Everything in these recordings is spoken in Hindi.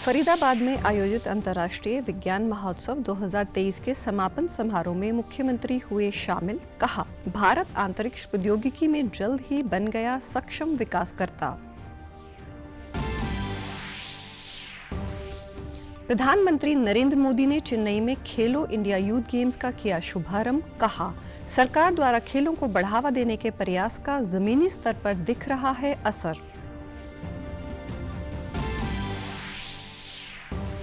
फरीदाबाद में आयोजित अंतर्राष्ट्रीय विज्ञान महोत्सव 2023 के समापन समारोह में मुख्यमंत्री हुए शामिल। कहा, भारत अंतरिक्ष प्रौद्योगिकी में जल्द ही बन गया सक्षम विकासकर्ता। प्रधानमंत्री नरेंद्र मोदी ने चेन्नई में खेलो इंडिया यूथ गेम्स का किया शुभारंभ। कहा, सरकार द्वारा खेलों को बढ़ावा देने के प्रयास का जमीनी स्तर पर दिख रहा है असर।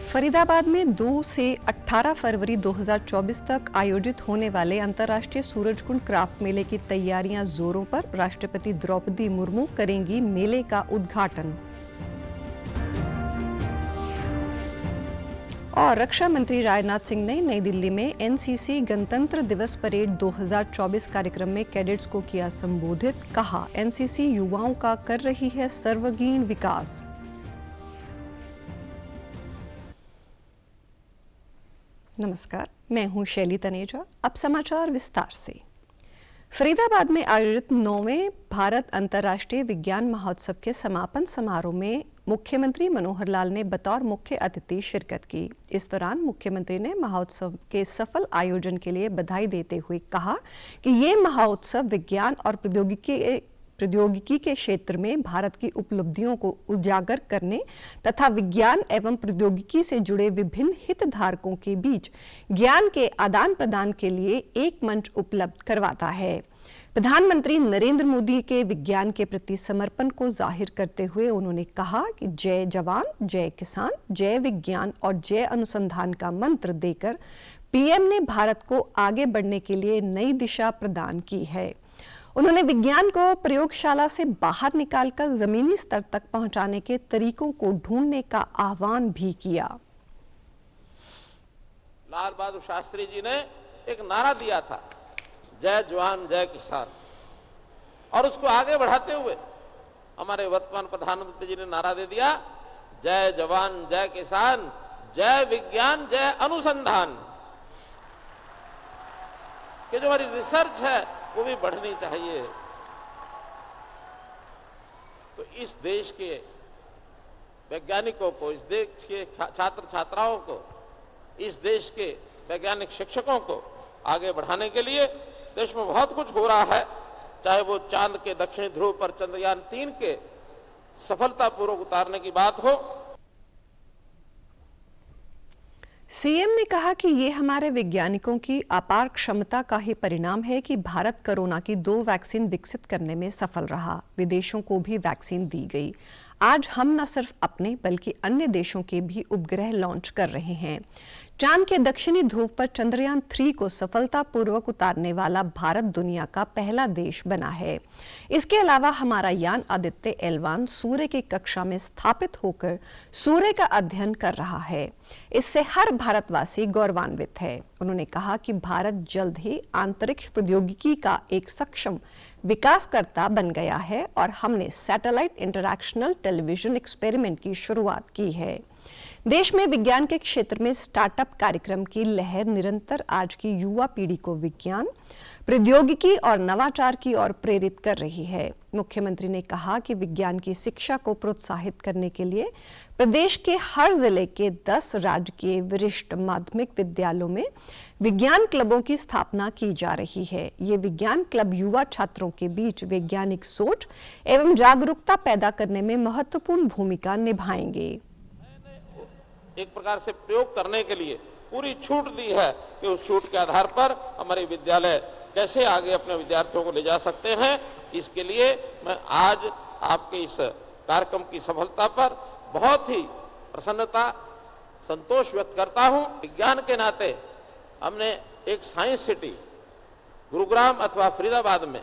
फरीदाबाद में 2 से 18 फरवरी 2024 तक आयोजित होने वाले अंतर्राष्ट्रीय सूरजकुंड क्राफ्ट मेले की तैयारियां जोरों पर। राष्ट्रपति द्रौपदी मुर्मू करेंगी मेले का उद्घाटन। और रक्षा मंत्री राजनाथ सिंह ने नई दिल्ली में एनसीसी गणतंत्र दिवस परेड 2024 कार्यक्रम में कैडेट्स को किया संबोधित। कहा, एनसीसी युवाओं का कर रही है सर्वांगीण विकास। नमस्कार, मैं हूं शैली तनेजा। अब समाचार विस्तार से। फरीदाबाद में आयोजित 9वें भारत अंतर्राष्ट्रीय विज्ञान महोत्सव के समापन समारोह में मुख्यमंत्री मनोहर लाल ने बतौर मुख्य अतिथि शिरकत की। इस दौरान मुख्यमंत्री ने महोत्सव के सफल आयोजन के लिए बधाई देते हुए कहा कि ये महोत्सव विज्ञान और प्रौद्योगिकी के क्षेत्र में भारत की उपलब्धियों को उजागर करने तथा विज्ञान एवं प्रौद्योगिकी से जुड़े विभिन्न हितधारकों के बीच ज्ञान के आदान प्रदान के लिए एक मंच उपलब्ध करवाता है। प्रधानमंत्री नरेंद्र मोदी के विज्ञान के प्रति समर्पण को जाहिर करते हुए उन्होंने कहा कि जय जवान, जय किसान, जय विज्ञान और जय अनुसंधान का मंत्र देकर पीएम ने भारत को आगे बढ़ने के लिए नई दिशा प्रदान की है। उन्होंने विज्ञान को प्रयोगशाला से बाहर निकालकर जमीनी स्तर तक पहुंचाने के तरीकों को ढूंढने का आह्वान भी किया। लाल बहादुर शास्त्री जी ने एक नारा दिया था, जय जवान जय किसान, और उसको आगे बढ़ाते हुए हमारे वर्तमान प्रधानमंत्री जी ने नारा दे दिया, जय जवान जय किसान, जय विज्ञान जय अनुसंधान। कि जो हमारी रिसर्च है वो भी बढ़नी चाहिए। तो इस देश के वैज्ञानिकों को, इस देश के छात्र छात्राओं को, इस देश के वैज्ञानिक शिक्षकों को आगे बढ़ाने के लिए देश में बहुत कुछ हो रहा है। चाहे वो चांद के दक्षिणी ध्रुव पर चंद्रयान 3 के सफलतापूर्वक उतारने की बात हो। सीएम ने कहा कि ये हमारे वैज्ञानिकों की अपार क्षमता का ही परिणाम है कि भारत कोरोना की 2 वैक्सीन विकसित करने में सफल रहा। विदेशों को भी वैक्सीन दी गई। आज हम न सिर्फ अपने बल्कि अन्य देशों के भी उपग्रह लॉन्च कर रहे हैं। चांद के दक्षिणी ध्रुव पर चंद्रयान 3 को सफलतापूर्वक उतारने वाला भारत दुनिया का पहला देश बना है। इसके अलावा हमारा यान आदित्य L1 सूर्य की कक्षा में स्थापित होकर सूर्य का अध्ययन कर रहा है। इससे हर भारतवासी गौरवान्वित है। उन्होंने कहा कि भारत जल्द ही अंतरिक्ष प्रौद्योगिकी का एक सक्षम विकासकर्ता बन गया है और हमने सैटेलाइट इंटरैक्शनल टेलीविजन एक्सपेरिमेंट की शुरुआत की है। देश में विज्ञान के क्षेत्र में स्टार्टअप कार्यक्रम की लहर निरंतर आज की युवा पीढ़ी को विज्ञान, प्रौद्योगिकी और नवाचार की ओर प्रेरित कर रही है। मुख्यमंत्री ने कहा कि विज्ञान की शिक्षा को प्रोत्साहित करने के लिए प्रदेश के हर जिले के 10 राजकीय वरिष्ठ माध्यमिक विद्यालयों में विज्ञान क्लबों की स्थापना की जा रही है। ये विज्ञान क्लब युवा छात्रों के बीच वैज्ञानिक सोच एवं जागरूकता पैदा करने में महत्वपूर्ण भूमिका निभाएंगे। एक प्रकार से प्रयोग करने के लिए पूरी छूट दी है कि उस छूट के आधार पर हमारे विद्यालय कैसे आगे अपने विद्यार्थियों को ले जा सकते हैं। इसके लिए मैं आज आपके इस कार्यक्रम की सफलता पर बहुत ही प्रसन्नता, संतोष व्यक्त करता हूं। विज्ञान के नाते हमने एक साइंस सिटी गुरुग्राम अथवा फरीदाबाद में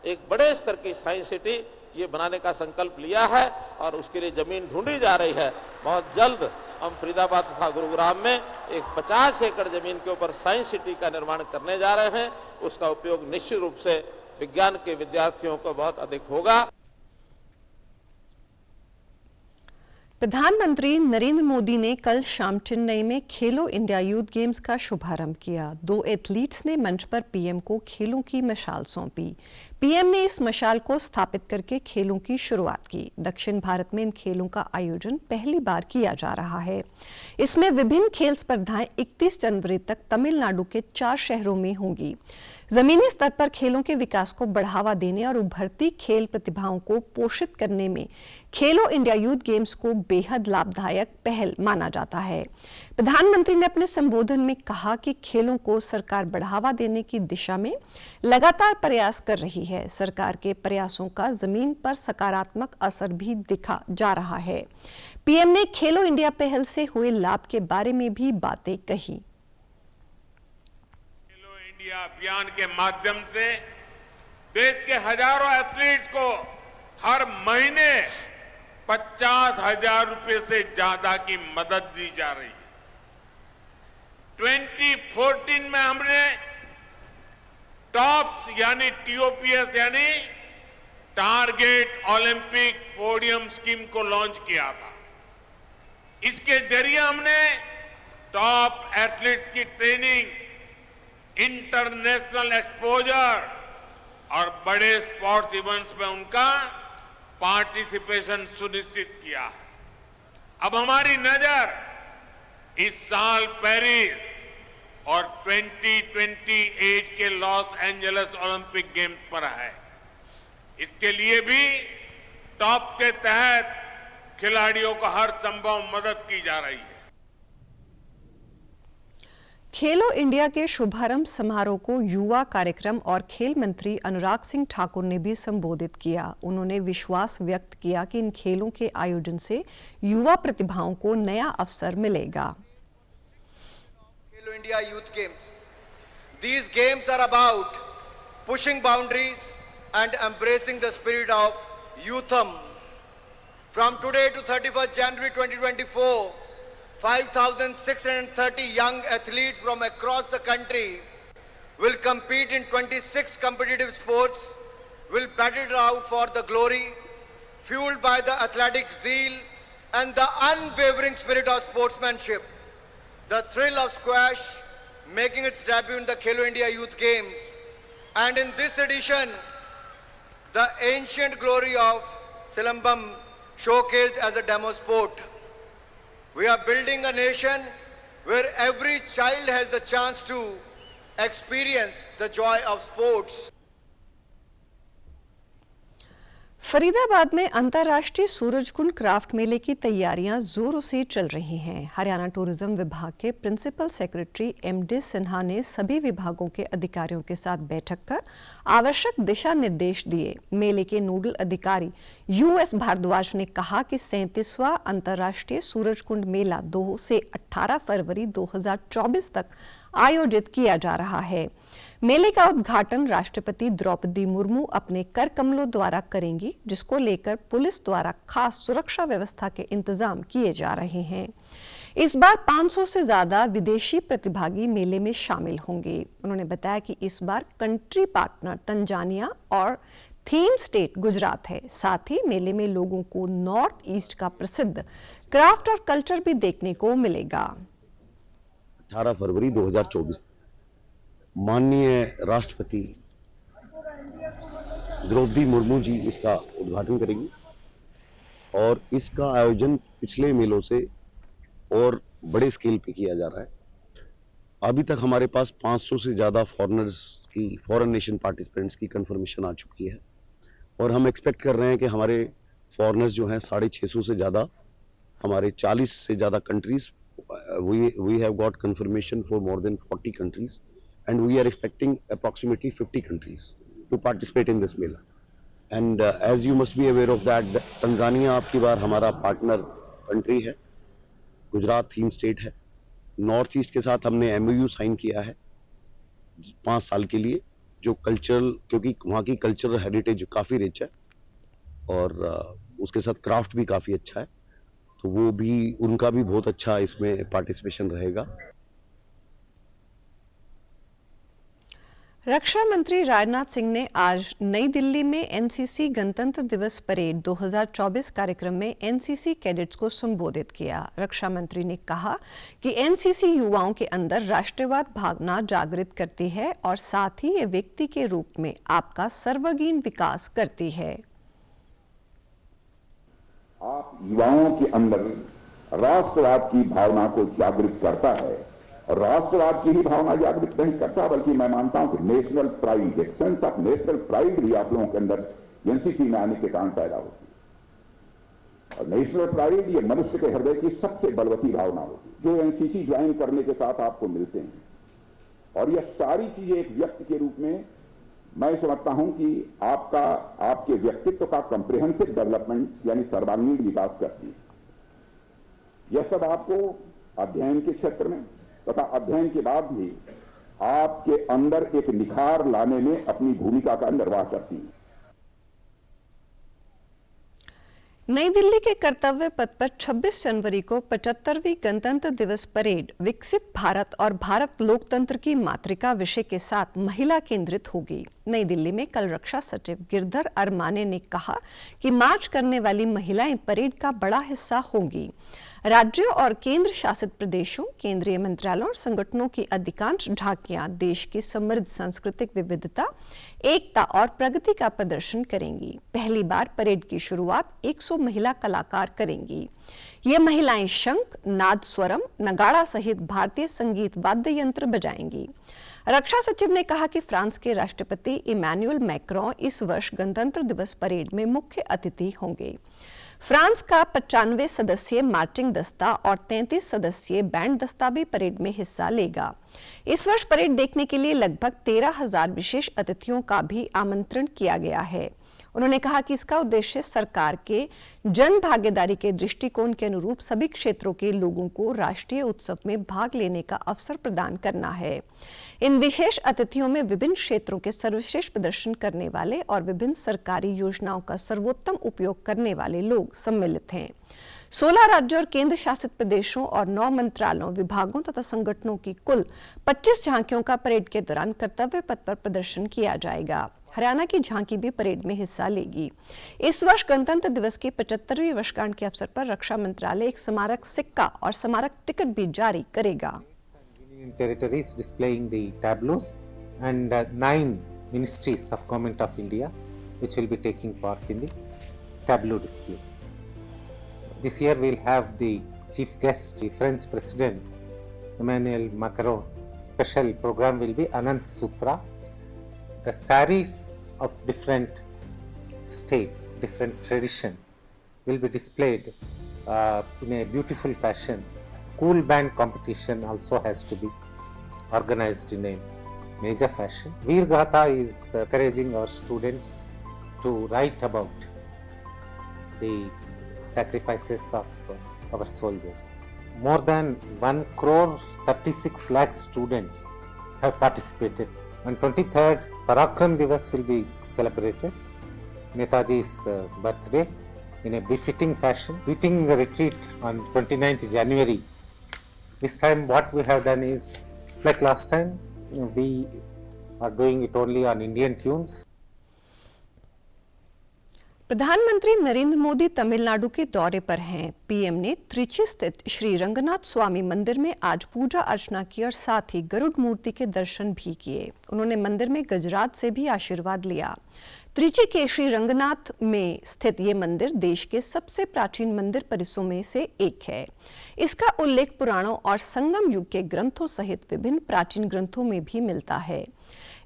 एक बड़े स्तर की साइंस सिटी ये बनाने का संकल्प लिया है और उसके लिए जमीन ढूंढी जा रही है। बहुत जल्द हम फरीदाबाद तथा गुरुग्राम में एक 50 एकड़ जमीन के ऊपर साइंस सिटी का निर्माण करने जा रहे हैं। उसका उपयोग निश्चित रूप से विज्ञान के विद्यार्थियों को बहुत अधिक होगा। प्रधानमंत्री नरेंद्र मोदी ने कल शाम चेन्नई में खेलो इंडिया यूथ गेम्स का शुभारंभ किया। 2 एथलीट्स ने मंच पर पीएम को खेलों की मशाल सौंपी। पीएम ने इस मशाल को स्थापित करके खेलों की शुरुआत की। दक्षिण भारत में इन खेलों का आयोजन पहली बार किया जा रहा है। इसमें विभिन्न खेल स्पर्धाएं 31 जनवरी तक तमिलनाडु के 4 शहरों में होंगी। जमीनी स्तर पर खेलों के विकास को बढ़ावा देने और उभरती खेल प्रतिभाओं को पोषित करने में खेलो इंडिया यूथ गेम्स को बेहद लाभदायक पहल माना जाता है। प्रधानमंत्री ने अपने संबोधन में कहा कि खेलों को सरकार बढ़ावा देने की दिशा में लगातार प्रयास कर रही है। सरकार के प्रयासों का जमीन पर सकारात्मक असर भी दिखा जा रहा है। पीएम ने खेलो इंडिया पहल से हुए लाभ के बारे में भी बातें कही। खेलो इंडिया अभियान के माध्यम से देश के हजारों एथलीट्स को हर महीने 50,000 रुपए से ज्यादा की मदद दी जा रही है। 2014 में हमने टॉप्स यानी टीओपीएस यानी टारगेट ओलंपिक पोडियम स्कीम को लॉन्च किया था। इसके जरिए हमने टॉप एथलीट्स की ट्रेनिंग, इंटरनेशनल एक्सपोजर और बड़े स्पोर्ट्स इवेंट्स में उनका पार्टिसिपेशन सुनिश्चित किया है। अब हमारी नजर इस साल पेरिस और 2028 के लॉस एंजलिस ओलंपिक गेम्स पर है। इसके लिए भी टॉप के तहत खिलाड़ियों को हर संभव मदद की जा रही है। खेलो इंडिया के शुभारंभ समारोह को युवा कार्यक्रम और खेल मंत्री अनुराग सिंह ठाकुर ने भी संबोधित किया। उन्होंने विश्वास व्यक्त किया कि इन खेलों के आयोजन से युवा प्रतिभाओं को नया अवसर मिलेगा। खेलो India youth games, these games are about pushing boundaries and embracing the spirit of youthum. From today to 31st January 2024, 5,630 young athletes from across the country will compete in 26 competitive sports, will battle it out for the glory, fueled by the athletic zeal and the unwavering spirit of sportsmanship. The thrill of squash making its debut in the Khelo India Youth Games, and in this edition, the ancient glory of Silambam showcased as a demo sport. We are building a nation where every child has the chance to experience the joy of sports. Faridabad में अंतर्राष्ट्रीय सूरजकुंड क्राफ्ट मेले की तैयारियां जोरों से चल रही हैं। हरियाणा टूरिज्म विभाग के प्रिंसिपल सेक्रेटरी एमडी सिन्हा ने सभी विभागों के अधिकारियों के साथ बैठक कर आवश्यक दिशा निर्देश दिए। मेले के नोडल अधिकारी यूएस भारद्वाज ने कहा कि 37वां अंतर्राष्ट्रीय सूरजकुंड मेला 2 से 18 फरवरी 2024 तक आयोजित किया जा रहा है। मेले का उद्घाटन राष्ट्रपति द्रौपदी मुर्मू अपने कर कमलों द्वारा करेंगी, जिसको लेकर पुलिस द्वारा खास सुरक्षा व्यवस्था के इंतजाम किए जा रहे हैं। इस बार 500 से ज्यादा विदेशी प्रतिभागी मेले में शामिल होंगे। उन्होंने बताया कि इस बार कंट्री पार्टनर तंजानिया और थीम स्टेट गुजरात है। साथ ही मेले में लोगों को नॉर्थ ईस्ट का प्रसिद्ध क्राफ्ट और कल्चर भी देखने को मिलेगा। 18 फरवरी 2024 माननीय राष्ट्रपति द्रौपदी मुर्मू जी इसका उद्घाटन करेंगी और इसका आयोजन पिछले मेलों से और बड़े स्केल पे किया जा रहा है। अभी तक हमारे पास 500 से ज्यादा फॉरेन नेशन पार्टिसिपेंट्स की कंफर्मेशन आ चुकी है और हम एक्सपेक्ट कर रहे हैं कि हमारे फॉरेनर्स जो हैं 650 से ज्यादा, हमारे 40 से ज्यादा countries, we have got confirmation for more than 40 countries and we are expecting approximately 50 countries to participate in this mela. And as you must be aware of that, Tanzania आपकी बार हमारा पार्टनर कंट्री है, गुजरात थीम स्टेट है, नॉर्थ ईस्ट के साथ हमने MOU साइन किया है 5 साल के लिए, जो कल्चरल, क्योंकि वहाँ की कल्चरल हेरिटेज काफ़ी रिच है और उसके साथ क्राफ्ट भी काफ़ी अच्छा है, तो वो भी, उनका भी बहुत अच्छा इसमें पार्टिसिपेशन रहेगा। रक्षा मंत्री राजनाथ सिंह ने आज नई दिल्ली में एनसीसी गणतंत्र दिवस परेड 2024 कार्यक्रम में एनसीसी कैडेट्स को संबोधित किया। रक्षा मंत्री ने कहा कि एनसीसी युवाओं के अंदर राष्ट्रवाद भावना जागृत करती है और साथ ही ये व्यक्ति के रूप में आपका सर्वांगीण विकास करती है। आप युवाओं के अंदर राष्ट्रवाद की भावना को जागृत करता है और राष्ट्रवाद की ही भावना जागृत नहीं करता, बल्कि मैं मानता हूं कि नेशनल प्राइड, एक सेंस ऑफ नेशनल प्राइड भी आप लोगों के अंदर एनसीसी में आने के कारण पैदा होती है। और नेशनल प्राइड ये मनुष्य के हृदय की सबसे बलवती भावना होती है जो एनसीसी ज्वाइन करने के साथ आपको मिलते हैं। और यह सारी चीजें एक व्यक्ति के रूप में मैं समझता हूं कि आपके व्यक्तित्व का कंप्रिहेंसिव डेवलपमेंट यानी सर्वांगीण विकास करती है। यह सब आपको अध्ययन के क्षेत्र में तथा अध्ययन के बाद भी आपके अंदर एक निखार लाने में अपनी भूमिका का निर्वाह करती है। नई दिल्ली के कर्तव्य पथ पर 26 जनवरी को 75वीं गणतंत्र दिवस परेड विकसित भारत और भारत लोकतंत्र की मातृका विषय के साथ महिला केंद्रित होगी। नई दिल्ली में कल रक्षा सचिव गिरधर अरमाने ने कहा कि मार्च करने वाली महिलाएं परेड का बड़ा हिस्सा होंगी। राज्यों और केंद्र शासित प्रदेशों, केंद्रीय मंत्रालयों और संगठनों की अधिकांश झांकियां देश की समृद्ध सांस्कृतिक विविधता, एकता और प्रगति का प्रदर्शन करेंगी। पहली बार परेड की शुरुआत 100 महिला कलाकार करेंगी। ये महिलाएं शंख, नाद स्वरम, नगाड़ा सहित भारतीय संगीत वाद्य यंत्र बजाएंगी। रक्षा सचिव ने कहा कि फ्रांस के राष्ट्रपति इमैनुअल मैक्रों इस वर्ष गणतंत्र दिवस परेड में मुख्य अतिथि होंगे। फ्रांस का 95 सदस्यीय मार्चिंग दस्ता और 33 सदस्यीय बैंड दस्ता भी परेड में हिस्सा लेगा। इस वर्ष परेड देखने के लिए लगभग 13,000 विशेष अतिथियों का भी आमंत्रण किया गया है। उन्होंने कहा कि इसका उद्देश्य सरकार के जन भागीदारी के दृष्टिकोण के अनुरूप सभी क्षेत्रों के लोगों को राष्ट्रीय उत्सव में भाग लेने का अवसर प्रदान करना है। इन विशेष अतिथियों में विभिन्न क्षेत्रों के सर्वश्रेष्ठ प्रदर्शन करने वाले और विभिन्न सरकारी योजनाओं का सर्वोत्तम उपयोग करने वाले लोग सम्मिलित हैं। 16 राज्यों और केंद्र शासित प्रदेशों और 9 मंत्रालयों, विभागों तथा संगठनों की कुल 25 झांकियों का परेड के दौरान कर्तव्य पथ पर प्रदर्शन किया जाएगा। हरियाणा की झांकी भी परेड में हिस्सा लेगी। इस वर्ष गणतंत्र दिवस की 75वीं वर्षगांठ के अवसर पर रक्षा मंत्रालय एक स्मारक सिक्का और स्मारक टिकट भी जारी करेगा। Territories displaying the tableaus and 9 ministries of Government of India which will be taking part in the tableau display. This year we'll have the chief guest, the French President Emmanuel Macron. Special program will be Anant Sutra. The saris of different states, different traditions will be displayed in a beautiful fashion. Cool band competition also has to be organized in a major fashion. Veer Gatha is encouraging our students to write about the sacrifices of our soldiers. More than 1 crore 36 lakh students have participated. On 23rd, Parakram Divas will be celebrated, Netaji's birthday, in a befitting fashion, beating the retreat on 29th January. This time what we have done is, like last time, we are doing it only on Indian tunes. प्रधानमंत्री नरेंद्र मोदी तमिलनाडु के दौरे पर हैं। पीएम ने त्रिची स्थित श्री रंगनाथ स्वामी मंदिर में आज पूजा अर्चना की और साथ ही गरुड़ मूर्ति के दर्शन भी किए। उन्होंने मंदिर में गजराज से भी आशीर्वाद लिया। त्रिची के श्री रंगनाथ में स्थित ये मंदिर देश के सबसे प्राचीन मंदिर परिसरों में से एक है। इसका उल्लेख पुराणों और संगम युग के ग्रंथों सहित विभिन्न प्राचीन ग्रंथों में भी मिलता है।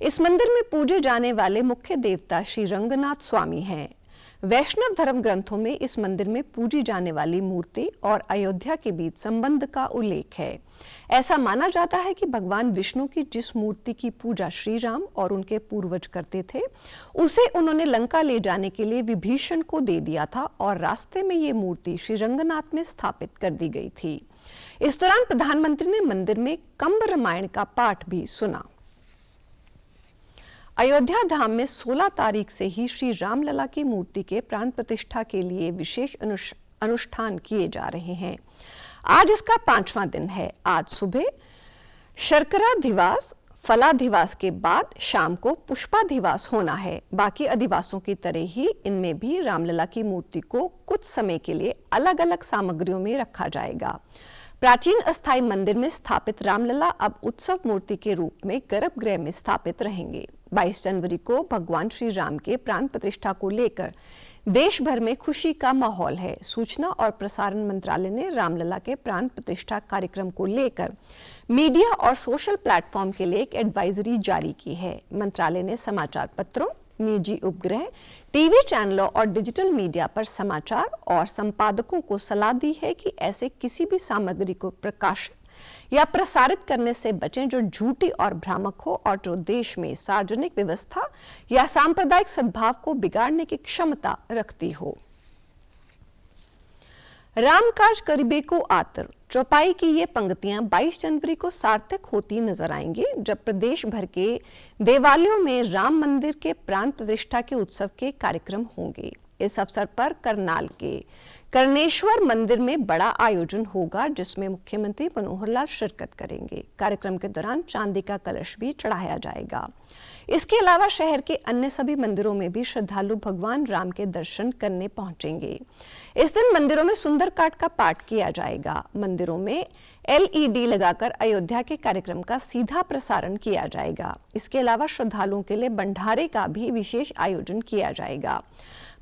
इस मंदिर में पूजे जाने वाले मुख्य देवता श्री रंगनाथ स्वामी हैं। वैष्णव धर्म ग्रंथों में इस मंदिर में पूजी जाने वाली मूर्ति और अयोध्या के बीच संबंध का उल्लेख है। ऐसा माना जाता है कि भगवान विष्णु की जिस मूर्ति की पूजा श्री राम और उनके पूर्वज करते थे, उसे उन्होंने लंका ले जाने के लिए विभीषण को दे दिया था और रास्ते में ये मूर्ति श्री रंगनाथ में स्थापित कर दी गई थी। इस दौरान प्रधानमंत्री ने मंदिर में कंब रामायण का पाठ भी सुना। अयोध्या धाम में 16 तारीख से ही श्री रामलला की मूर्ति के प्राण प्रतिष्ठा के लिए विशेष अनुष्ठान किए जा रहे हैं। आज इसका 5वां दिन है। आज सुबह शर्करा दिवास, फलाधिवास के बाद शाम को पुष्पाधिवास होना है। बाकी अधिवासों की तरह ही इनमें भी रामलला की मूर्ति को कुछ समय के लिए अलग अलग सामग्रियों में रखा जाएगा। प्राचीन अस्थायी मंदिर में स्थापित रामलला अब उत्सव मूर्ति के रूप में गर्भगृह में स्थापित रहेंगे। 22 जनवरी को भगवान श्री राम के प्राण प्रतिष्ठा को लेकर देश भर में खुशी का माहौल है। सूचना और प्रसारण मंत्रालय ने रामलला के प्राण प्रतिष्ठा कार्यक्रम को लेकर मीडिया और सोशल प्लेटफॉर्म के लिए एक एडवाइजरी जारी की है। मंत्रालय ने समाचार पत्रों, निजी उपग्रह, टीवी चैनलों और डिजिटल मीडिया पर समाचार और संपादकों को सलाह दी है कि ऐसे किसी भी सामग्री को प्रकाशित या प्रसारित करने से बचें जो झूठी और भ्रामक हो और जो देश में सार्वजनिक व्यवस्था या सांप्रदायिक सद्भाव को बिगाड़ने की क्षमता रखती हो। रामकाज करीबे को आतर, चौपाई की ये पंक्तियां 22 जनवरी को सार्थक होती नजर आएंगी, जब प्रदेश भर के देवालयों में राम मंदिर के प्राण प्रतिष्ठा के उत्सव के कार्यक्रम होंगे। इस अवसर पर करनाल के कर्णेश्वर मंदिर में बड़ा आयोजन होगा, जिसमें मुख्यमंत्री मनोहर लाल शिरकत करेंगे। कार्यक्रम के दौरान चांदी का कलश भी चढ़ाया जाएगा। इसके अलावा शहर के अन्य सभी मंदिरों में भी श्रद्धालु भगवान राम के दर्शन करने पहुंचेंगे। इस दिन मंदिरों में सुंदरकांड का पाठ किया जाएगा। मंदिरों में LED लगाकर अयोध्या के कार्यक्रम का सीधा प्रसारण किया जाएगा। इसके अलावा श्रद्धालुओं के लिए भंडारे का भी विशेष आयोजन किया जाएगा।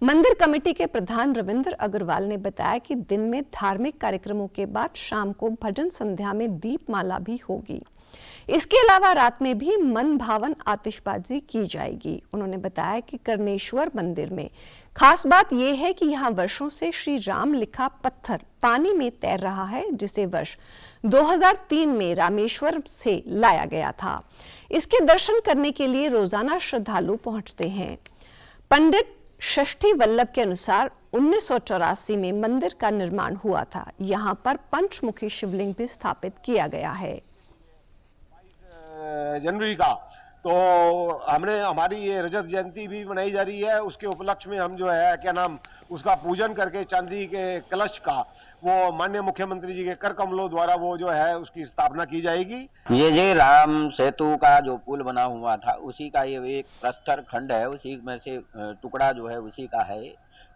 मंदिर कमेटी के प्रधान रविंद्र अग्रवाल ने बताया कि दिन में धार्मिक कार्यक्रमों के बाद शाम को भजन संध्या में दीपमाला भी होगी। इसके अलावा रात में भी मन भावन आतिशबाजी की जाएगी। उन्होंने बताया कि कर्णेश्वर मंदिर में खास बात यह है कि यहाँ वर्षों से श्री राम लिखा पत्थर पानी में तैर रहा है, जिसे वर्ष 2003 में रामेश्वर से लाया गया था। इसके दर्शन करने के लिए रोजाना श्रद्धालु पहुंचते हैं। पंडित षष्ठी वल्लभ के अनुसार 1984 में मंदिर का निर्माण हुआ था। यहाँ पर पंचमुखी शिवलिंग भी स्थापित किया गया है। जनवरी का तो हमने हमारी ये रजत जयंती भी मनाई जा रही है। उसके उपलक्ष्य में हम जो है क्या नाम उसका पूजन करके चांदी के कलश का वो माननीय मुख्यमंत्री जी के कर कमलों द्वारा वो जो है उसकी स्थापना की जाएगी। ये राम सेतु का जो पुल बना हुआ था उसी का ये एक प्रस्तर खंड है, उसी में से टुकड़ा जो है उसी का है।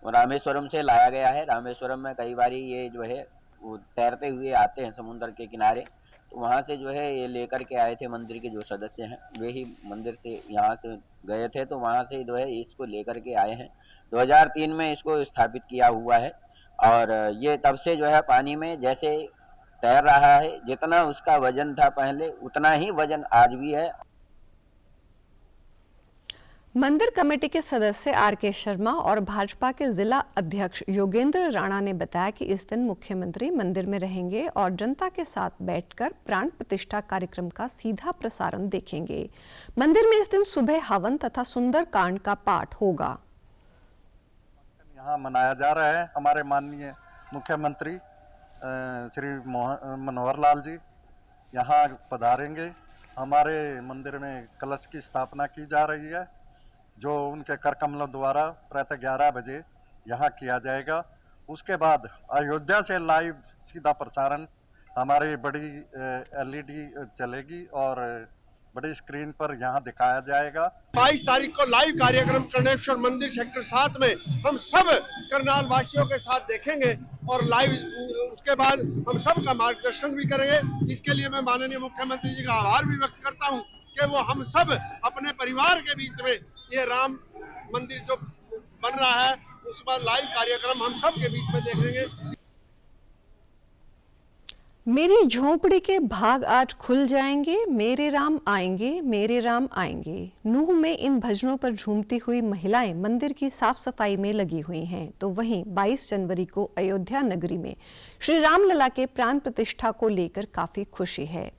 रामेश्वरम से लाया गया है। रामेश्वरम में कई बार ये जो है वो तैरते हुए आते हैं समुद्र के किनारे, तो वहाँ से जो है ये लेकर के आए थे। मंदिर के जो सदस्य हैं वे ही मंदिर से यहाँ से गए थे, तो वहाँ से जो है इसको लेकर के आए हैं। 2003 में इसको स्थापित किया हुआ है और ये तब से जो है पानी में जैसे तैर रहा है। जितना उसका वजन था पहले उतना ही वजन आज भी है। मंदिर कमेटी के सदस्य RK शर्मा और भाजपा के जिला अध्यक्ष योगेंद्र राणा ने बताया कि इस दिन मुख्यमंत्री मंदिर में रहेंगे और जनता के साथ बैठकर प्राण प्रतिष्ठा कार्यक्रम का सीधा प्रसारण देखेंगे। मंदिर में इस दिन सुबह हवन तथा सुंदरकांड का पाठ होगा। यहाँ मनाया जा रहा है। हमारे माननीय मुख्यमंत्री श्री मनोहर लाल जी यहाँ पधारेंगे। हमारे मंदिर में कलश की स्थापना की जा रही है, जो उनके कर कमलों द्वारा प्रातः 11 बजे यहाँ किया जाएगा। उसके बाद अयोध्या से लाइव सीधा प्रसारण हमारी बड़ी LED चलेगी और बड़ी स्क्रीन पर यहाँ दिखाया जाएगा। 22 तारीख को लाइव कार्यक्रम कर्णेश्वर मंदिर सेक्टर 7 में हम सब करनाल वासियों के साथ देखेंगे और लाइव उसके बाद हम सब का मार्गदर्शन भी करेंगे। इसके लिए मैं माननीय मुख्यमंत्री जी का आभार भी व्यक्त करता हूँ कि वो हम सब अपने परिवार के बीच में ये राम मंदिर जो बन रहा है उस पर लाइव कार्यक्रम हम सब के बीच में देखेंगे। मेरी झोंपड़ी के भाग आज खुल जाएंगे, मेरे राम आएंगे, मेरे राम आएंगे। नूह में इन भजनों पर झूमती हुई महिलाएं मंदिर की साफ सफाई में लगी हुई हैं। तो वहीं 22 जनवरी को अयोध्या नगरी में श्री रामलला के प्राण प्रतिष्ठा को लेकर काफी खुशी है।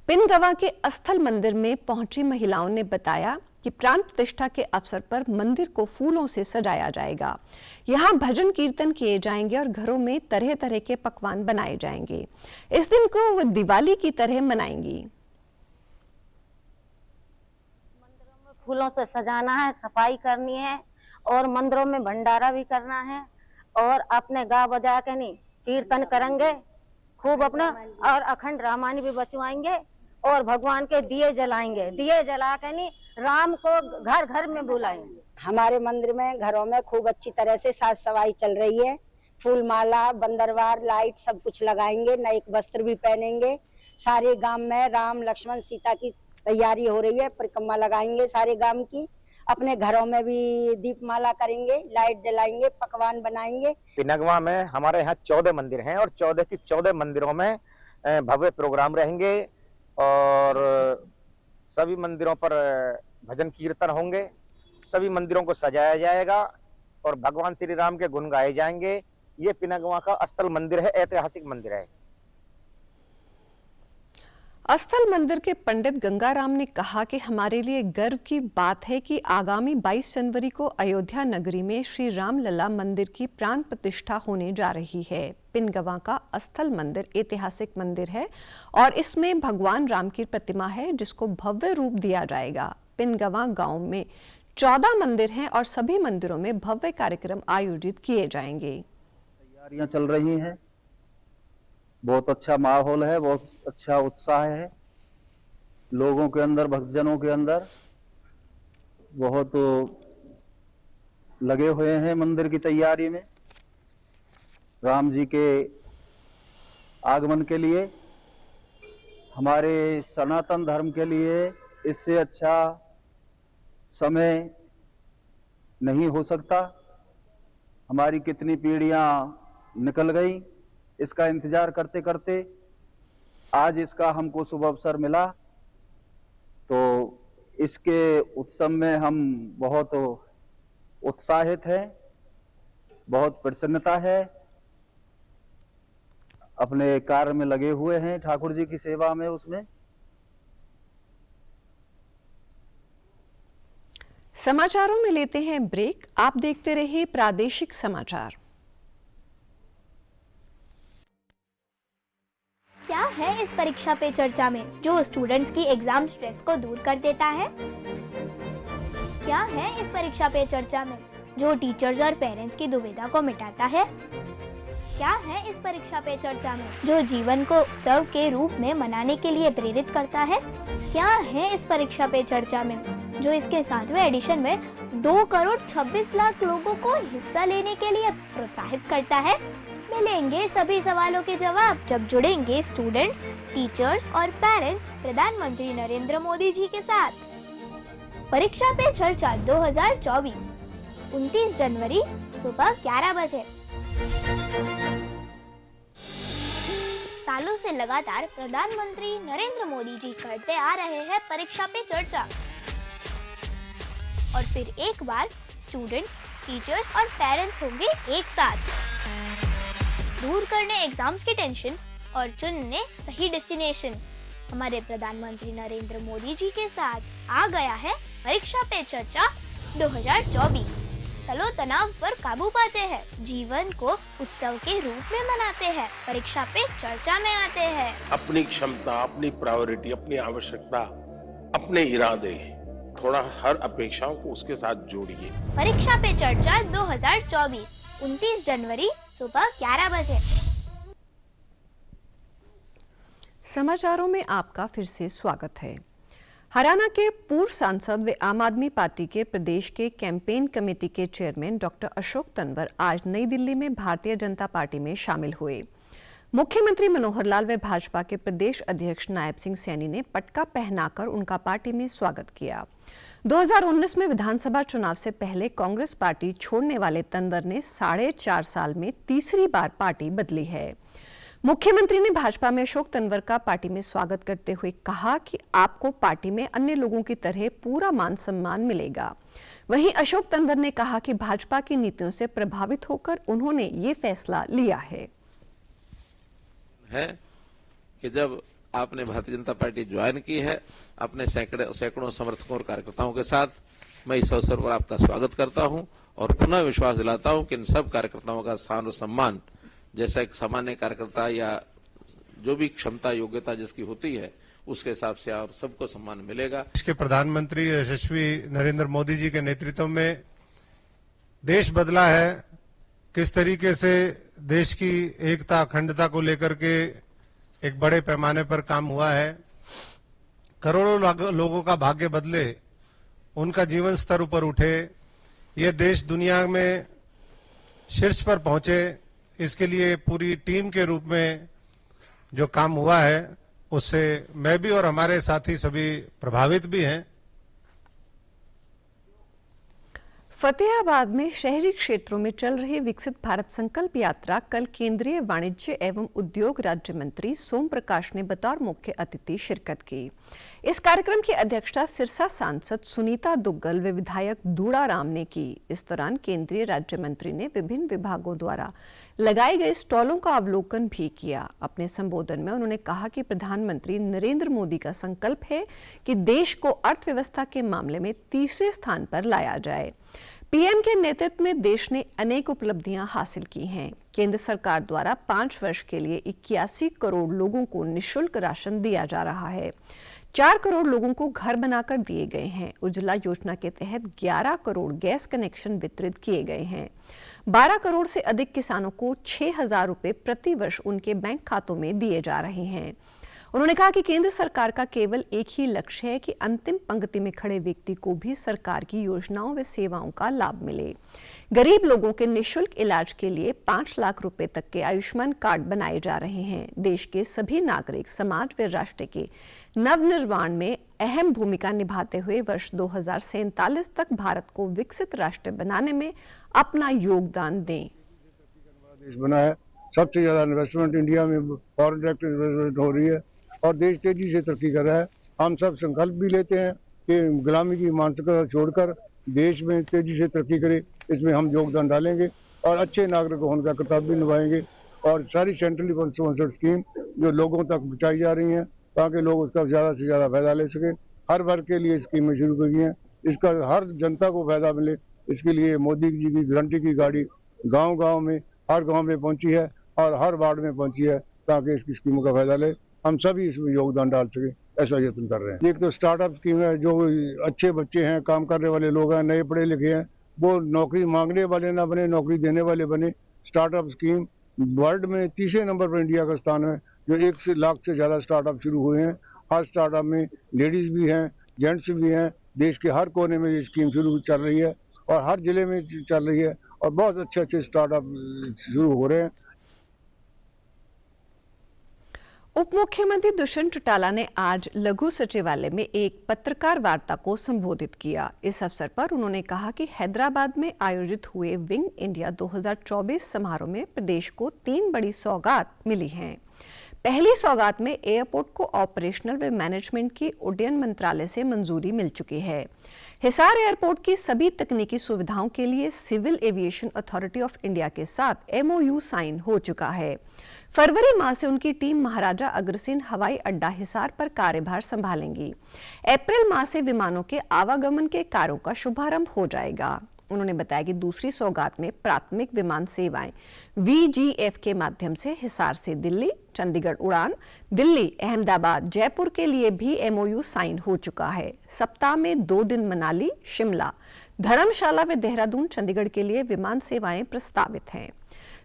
पिनगवा के अस्थल मंदिर में पहुंची महिलाओं ने बताया कि प्राण प्रतिष्ठा के अवसर पर मंदिर को फूलों से सजाया जाएगा। यहाँ भजन कीर्तन किए जाएंगे और घरों में तरह तरह के पकवान बनाए जाएंगे। इस दिन को वो दिवाली की तरह मनाएंगी। मंदिरों में फूलों से सजाना है, सफाई करनी है और मंदिरों में भंडारा भी करना है और अपने गा बजा के नहीं कीर्तन करेंगे खूब अपना और अखंड रामायण भी बचवाएंगे और भगवान के दिए जलाएंगे, दिए जला के नहीं राम को घर घर में बुलाएंगे। हमारे मंदिर में घरों में खूब अच्छी तरह से साज सफाई चल रही है। फूल माला, बंदरवार, लाइट सब कुछ लगाएंगे, नए वस्त्र भी पहनेंगे। सारे गांव में राम लक्ष्मण सीता की तैयारी हो रही है, परिक्रमा लगाएंगे सारे गांव की। अपने घरों में भी दीपमाला करेंगे, लाइट जलाएंगे, पकवान बनाएंगे। पिनगवा में हमारे यहाँ 14 मंदिर हैं और 14 की 14 मंदिरों में भव्य प्रोग्राम रहेंगे और सभी मंदिरों पर भजन कीर्तन होंगे। सभी मंदिरों को सजाया जाएगा और भगवान श्री राम के गुण गाए जाएंगे। ये पिनगवा का अस्थल मंदिर है, ऐतिहासिक मंदिर है। अस्थल मंदिर के पंडित गंगाराम ने कहा कि हमारे लिए गर्व की बात है कि आगामी 22 जनवरी को अयोध्या नगरी में श्री राम लला मंदिर की प्राण प्रतिष्ठा होने जा रही है। पिनगवा का अस्थल मंदिर ऐतिहासिक मंदिर है और इसमें भगवान राम की प्रतिमा है जिसको भव्य रूप दिया जाएगा। पिनगवा गांव में 14 मंदिर हैं और सभी मंदिरों में भव्य कार्यक्रम आयोजित किए जाएंगे। तैयारियां चल रही हैं, बहुत अच्छा माहौल है, बहुत अच्छा उत्साह है लोगों के अंदर, भक्तजनों के अंदर। बहुत लगे हुए हैं मंदिर की तैयारी में, राम जी के आगमन के लिए। हमारे सनातन धर्म के लिए इससे अच्छा समय नहीं हो सकता। हमारी कितनी पीढ़ियां निकल गई इसका इंतजार करते करते, आज इसका हमको शुभ अवसर मिला, तो इसके उत्सव में हम बहुत उत्साहित हैं, बहुत प्रसन्नता है। अपने कार्य में लगे हुए हैं, ठाकुर जी की सेवा में। उसमें समाचारों में लेते हैं ब्रेक। आप देखते रहिए प्रादेशिक समाचार। क्या है इस परीक्षा पे चर्चा में जो स्टूडेंट्स की एग्जाम स्ट्रेस को दूर कर देता है? क्या है इस परीक्षा पे चर्चा में जो टीचर्स और पेरेंट्स की दुविधा को मिटाता है? क्या है इस परीक्षा पे चर्चा में जो जीवन को उत्सव के रूप में मनाने के लिए प्रेरित करता है? क्या है इस परीक्षा पे चर्चा में जो इसके 7वें एडिशन में 2 करोड़ 26 लाख लोगों को हिस्सा लेने के लिए प्रोत्साहित करता है? मिलेंगे सभी सवालों के जवाब जब जुड़ेंगे स्टूडेंट्स, टीचर्स और पेरेंट्स प्रधानमंत्री नरेंद्र मोदी जी के साथ। परीक्षा पे चर्चा 2024 29 जनवरी सुबह 11 बजे। सालों से लगातार प्रधानमंत्री नरेंद्र मोदी जी करते आ रहे हैं परीक्षा पे चर्चा, और फिर एक बार स्टूडेंट्स, टीचर्स और पेरेंट्स होंगे एक साथ। दूर करने एग्जाम्स की टेंशन और चुनने सही डेस्टिनेशन। हमारे प्रधानमंत्री नरेंद्र मोदी जी के साथ आ गया है परीक्षा पे चर्चा 2024। चलो तनाव पर काबू पाते हैं, जीवन को उत्सव के रूप में मनाते हैं, परीक्षा पे चर्चा में आते हैं। अपनी क्षमता, अपनी प्रायोरिटी, अपनी आवश्यकता, अपने इरादे, थोड़ा हर अपेक्षाओं को उसके साथ जोड़िए। परीक्षा पे चर्चा 2024 29 जनवरी सुबह 11 बजे। समाचारों में आपका फिर से स्वागत है। हरियाणा के पूर्व सांसद व आम आदमी पार्टी के प्रदेश के कैंपेन कमेटी के चेयरमैन डॉक्टर अशोक तंवर आज नई दिल्ली में भारतीय जनता पार्टी में शामिल हुए। मुख्यमंत्री मनोहर लाल व भाजपा के प्रदेश अध्यक्ष नायब सिंह सैनी ने पटका पहनाकर उनका पार्टी में स्वागत किया। 2019 में विधानसभा चुनाव से पहले कांग्रेस पार्टी छोड़ने वाले तंवर ने 4.5 साल में तीसरी बार पार्टी बदली है। मुख्यमंत्री ने भाजपा में अशोक तंवर का पार्टी में स्वागत करते हुए कहा कि आपको पार्टी में अन्य लोगों की तरह पूरा मान सम्मान मिलेगा। वहीं अशोक तंवर ने कहा कि भाजपा की नीतियों से प्रभावित होकर उन्होंने ये फैसला लिया है कि जब आपने भारतीय जनता पार्टी ज्वाइन की है अपने सैकड़ों समर्थकों और कार्यकर्ताओं के साथ, मैं इस अवसर पर आपका स्वागत करता हूं और पुनः विश्वास दिलाता हूं कि इन सब कार्यकर्ताओं का स्थान और सम्मान जैसा एक सामान्य कार्यकर्ता या जो भी क्षमता योग्यता जिसकी होती है उसके हिसाब से आप सबको सम्मान मिलेगा। इसके प्रधानमंत्री यशस्वी नरेंद्र मोदी जी के नेतृत्व में देश बदला है। किस तरीके से देश की एकता, अखंडता को लेकर के एक बड़े पैमाने पर काम हुआ है, करोड़ों लोगों का भाग्य बदले, उनका जीवन स्तर ऊपर उठे, ये देश दुनिया में शीर्ष पर पहुंचे, इसके लिए पूरी टीम के रूप में जो काम हुआ है उससे मैं भी और हमारे साथी सभी प्रभावित भी हैं। फतेहाबाद में शहरी क्षेत्रों में चल रही विकसित भारत संकल्प यात्रा कल केंद्रीय वाणिज्य एवं उद्योग राज्य मंत्री सोम प्रकाश ने बतौर मुख्य अतिथि शिरकत की। इस कार्यक्रम की अध्यक्षता सिरसा सांसद सुनीता दुग्गल व विधायक दूड़ाराम ने की। इस दौरान केंद्रीय राज्य मंत्री ने विभिन्न विभागों द्वारा लगाए गए स्टॉलों का अवलोकन भी किया। अपने संबोधन में उन्होंने कहा कि प्रधानमंत्री नरेंद्र मोदी का संकल्प है कि देश को अर्थव्यवस्था के मामले में तीसरे स्थान पर लाया जाए। पीएम के नेतृत्व में देश ने अनेक उपलब्धियां हासिल की हैं। केंद्र सरकार द्वारा 5 वर्ष के लिए 81 करोड़ लोगों को निःशुल्क राशन दिया जा रहा है। 4 करोड़ लोगों को घर बनाकर दिए गए हैं। उज्ज्वला योजना के तहत 11 करोड़ गैस कनेक्शन वितरित किए गए हैं। 12 करोड़ से अधिक किसानों को 6,000 रुपए प्रति वर्ष उनके बैंक खातों में दिए जा रहे हैं। उन्होंने कहा कि केंद्र सरकार का केवल एक ही लक्ष्य है कि अंतिम पंक्ति में खड़े व्यक्ति को भी सरकार की योजनाओं व सेवाओं का लाभ मिले। गरीब लोगों के निःशुल्क इलाज के लिए 5 लाख रुपए तक के आयुष्मान कार्ड बनाए जा रहे हैं। देश के सभी नागरिक समाज व राष्ट्र के नवनिर्माण में अहम भूमिका निभाते हुए वर्ष 2047 तक भारत को विकसित राष्ट्र बनाने में अपना योगदान दें। देश बना है, सबसे ज्यादा इन्वेस्टमेंट इंडिया में फॉरेन डायरेक्ट इन्वेस्टमेंट हो रही है और देश तेजी से तरक्की कर रहा है। हम सब संकल्प भी लेते हैं कि गुलामी की मानसिकता छोड़कर देश में तेजी से तरक्की करे, इसमें हम योगदान डालेंगे और अच्छे नागरिक होने का कर्तव्य भी निभाएंगे। और सारी सेंट्रली स्पॉन्सर्ड स्कीम जो लोगों तक पहुँचाई जा रही हैं ताकि लोग उसका ज़्यादा से ज़्यादा फायदा ले सकें। हर वर्ग के लिए स्कीमें शुरू की गई हैं, इसका हर जनता को फायदा मिले, इसके लिए मोदी जी की गारंटी की गाड़ी गाँव-गाँव में, हर गाँव में पहुँची है और हर वार्ड में पहुँची है ताकि इसकी स्कीमों का फायदा ले हम सभी इसमें योगदान डाल सके, ऐसा यत्न कर रहे हैं। एक तो स्टार्टअप स्कीम है, जो अच्छे बच्चे हैं, काम करने वाले लोग हैं, नए पढ़े लिखे हैं, वो नौकरी मांगने वाले ना बने, नौकरी देने वाले बने। स्टार्टअप स्कीम वर्ल्ड में तीसरे नंबर पर इंडिया का स्थान है, जो 1 लाख से ज़्यादा स्टार्टअप शुरू हुए हैं। हर स्टार्टअप में लेडीज़ भी हैं, जेंट्स भी हैं। देश के हर कोने में ये स्कीम शुरू चल रही है और हर जिले में चल रही है और बहुत अच्छे स्टार्टअप शुरू हो रहे हैं। उप मुख्यमंत्री दुष्यंत चौटाला ने आज लघु सचिवालय में एक पत्रकार वार्ता को संबोधित किया। इस अवसर पर उन्होंने कहा कि हैदराबाद में आयोजित हुए विंग इंडिया 2024 समारोह में प्रदेश को 3 बड़ी सौगात मिली हैं। पहली सौगात में एयरपोर्ट को ऑपरेशनल व मैनेजमेंट की उड्डयन मंत्रालय से मंजूरी मिल चुकी है। हिसार एयरपोर्ट की सभी तकनीकी सुविधाओं के लिए civil aviation authority of India के साथ MOU साइन हो चुका है। फरवरी माह से उनकी टीम महाराजा अग्रसेन हवाई अड्डा हिसार पर कार्यभार संभालेंगी। अप्रैल माह से विमानों के आवागमन के कार्यों का शुभारंभ हो जाएगा। उन्होंने बताया कि दूसरी सौगात में प्राथमिक विमान सेवाएं VGF के माध्यम से हिसार से दिल्ली, चंडीगढ़ उड़ान, दिल्ली, अहमदाबाद, जयपुर के लिए भी MOU साइन हो चुका है। सप्ताह में 2 दिन मनाली, शिमला, धर्मशाला व देहरादून, चंडीगढ़ के लिए विमान सेवाएं प्रस्तावित हैं।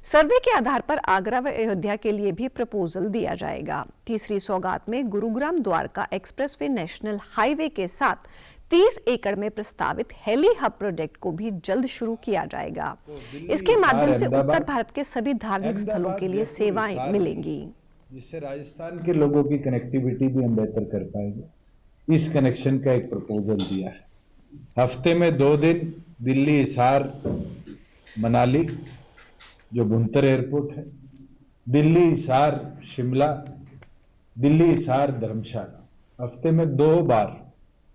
सर्वे के आधार पर आगरा व अयोध्या के लिए भी प्रपोजल दिया जाएगा। तीसरी सौगात में Gurugram Dwarka expressway national highway के साथ 30 एकड़ में प्रस्तावित हेली हब प्रोजेक्ट को भी जल्द शुरू किया जाएगा। इसके माध्यम से उत्तर भारत के सभी धार्मिक स्थलों के लिए सेवाएं मिलेंगी, जिससे राजस्थान के लोगों की कनेक्टिविटी भी हम बेहतर कर पाएंगे। इस कनेक्शन का एक प्रपोजल दिया है। हफ्ते में 2 दिन दिल्ली, हिसार, मनाली जो भुंतर एयरपोर्ट है, दिल्ली, हिसार, शिमला, दिल्ली, हिसार, धर्मशाला, हफ्ते में 2 बार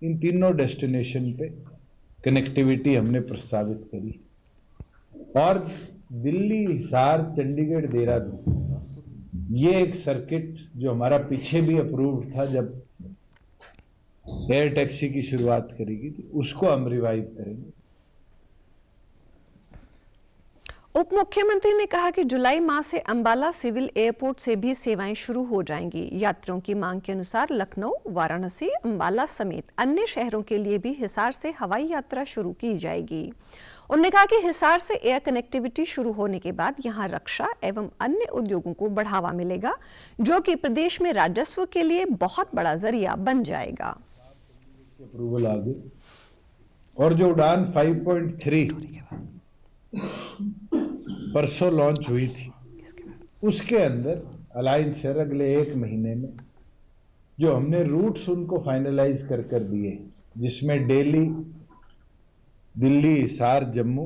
इन तीनों डेस्टिनेशन पे कनेक्टिविटी हमने प्रस्तावित करी। और दिल्ली, हिसार, चंडीगढ़, देहरादून, ये एक सर्किट जो हमारा पीछे भी अप्रूव्ड था जब एयर टैक्सी की शुरुआत करेगी थी, उसको हम रिवाइव करेंगे। उप मुख्यमंत्री ने कहा कि जुलाई माह से अंबाला सिविल एयरपोर्ट से भी सेवाएं शुरू हो जाएंगी। यात्रियों की मांग के अनुसार लखनऊ, वाराणसी, अंबाला समेत अन्य शहरों के लिए भी हिसार से हवाई यात्रा शुरू की जाएगी। उन्होंने कहा कि हिसार से एयर कनेक्टिविटी शुरू होने के बाद यहां रक्षा एवं अन्य उद्योगों को बढ़ावा मिलेगा, जो कि प्रदेश में राजस्व के लिए बहुत बड़ा जरिया बन जाएगा। अप्रूवल आ गई और जो उड़ान 5.3 परसों लॉन्च हुई थी, उसके अंदर अलायंस सर अगले 1 महीने में जो हमने रूट्स उनको फाइनलाइज कर दिए, जिसमें दिल्ली हिसार जम्मू,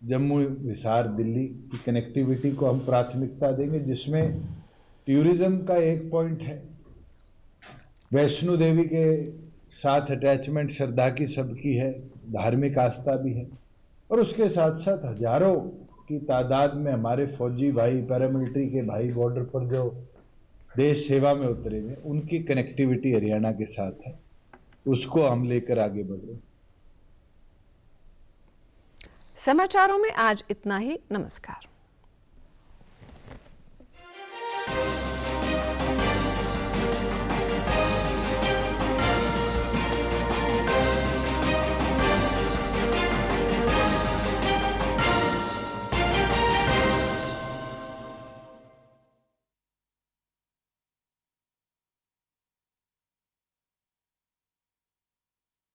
जम्मू हिसार दिल्ली की कनेक्टिविटी को हम प्राथमिकता देंगे, जिसमें टूरिज्म का एक पॉइंट है, वैष्णो देवी के साथ अटैचमेंट श्रद्धा की सबकी है, धार्मिक आस्था भी है, और उसके साथ साथ हजारों की तादाद में हमारे फौजी भाई, पैरामिलिट्री के भाई बॉर्डर पर जो देश सेवा में उतरे हुए, उनकी कनेक्टिविटी हरियाणा के साथ है, उसको हम लेकर आगे बढ़ रहे हैं। समाचारों में आज इतना ही। नमस्कार।